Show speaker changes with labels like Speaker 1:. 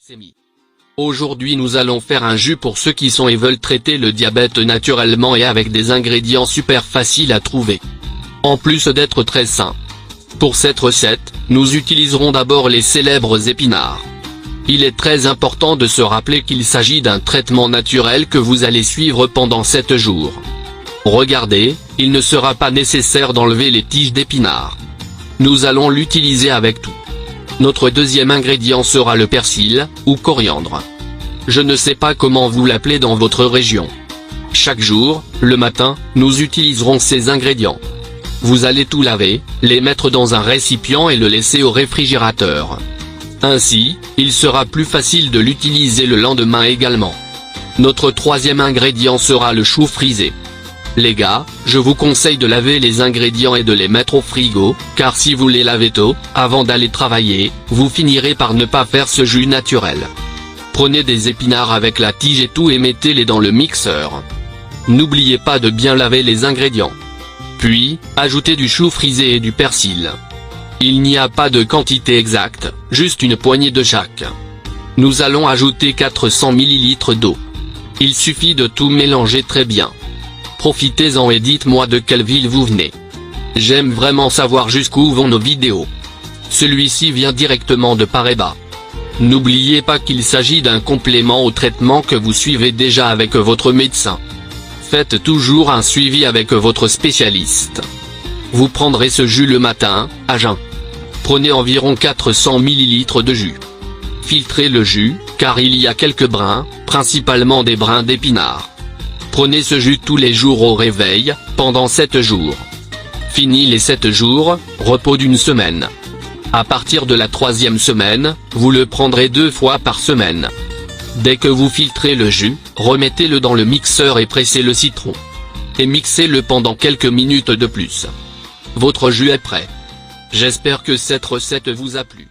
Speaker 1: glycémie. Aujourd'hui nous allons faire un jus pour ceux qui sont et veulent traiter le diabète naturellement et avec des ingrédients super faciles à trouver. En plus d'être très sain. Pour cette recette, nous utiliserons d'abord les célèbres épinards. Il est très important de se rappeler qu'il s'agit d'un traitement naturel que vous allez suivre pendant 7 jours. Regardez, il ne sera pas nécessaire d'enlever les tiges d'épinards. Nous allons l'utiliser avec tout. Notre deuxième ingrédient sera le persil, ou coriandre. Je ne sais pas comment vous l'appelez dans votre région. Chaque jour, le matin, nous utiliserons ces ingrédients. Vous allez tout laver, les mettre dans un récipient et le laisser au réfrigérateur. Ainsi, il sera plus facile de l'utiliser le lendemain également. Notre troisième ingrédient sera le chou frisé. Les gars, je vous conseille de laver les ingrédients et de les mettre au frigo, car si vous les lavez tôt, avant d'aller travailler, vous finirez par ne pas faire ce jus naturel. Prenez des épinards avec la tige et tout et mettez-les dans le mixeur. N'oubliez pas de bien laver les ingrédients. Puis, ajoutez du chou frisé et du persil. Il n'y a pas de quantité exacte, juste une poignée de chaque. Nous allons ajouter 400 ml d'eau. Il suffit de tout mélanger très bien. Profitez-en et dites-moi de quelle ville vous venez. J'aime vraiment savoir jusqu'où vont nos vidéos. Celui-ci vient directement de Paribas. N'oubliez pas qu'il s'agit d'un complément au traitement que vous suivez déjà avec votre médecin. Faites toujours un suivi avec votre spécialiste. Vous prendrez ce jus le matin, à jeun. Prenez environ 400 ml de jus. Filtrez le jus, car il y a quelques brins, principalement des brins d'épinards. Prenez ce jus tous les jours au réveil, pendant 7 jours. Fini les 7 jours, repos d'une semaine. À partir de la 3e semaine, vous le prendrez 2 fois par semaine. Dès que vous filtrez le jus, remettez-le dans le mixeur et pressez le citron. Et mixez-le pendant quelques minutes de plus. Votre jus est prêt. J'espère que cette recette vous a plu.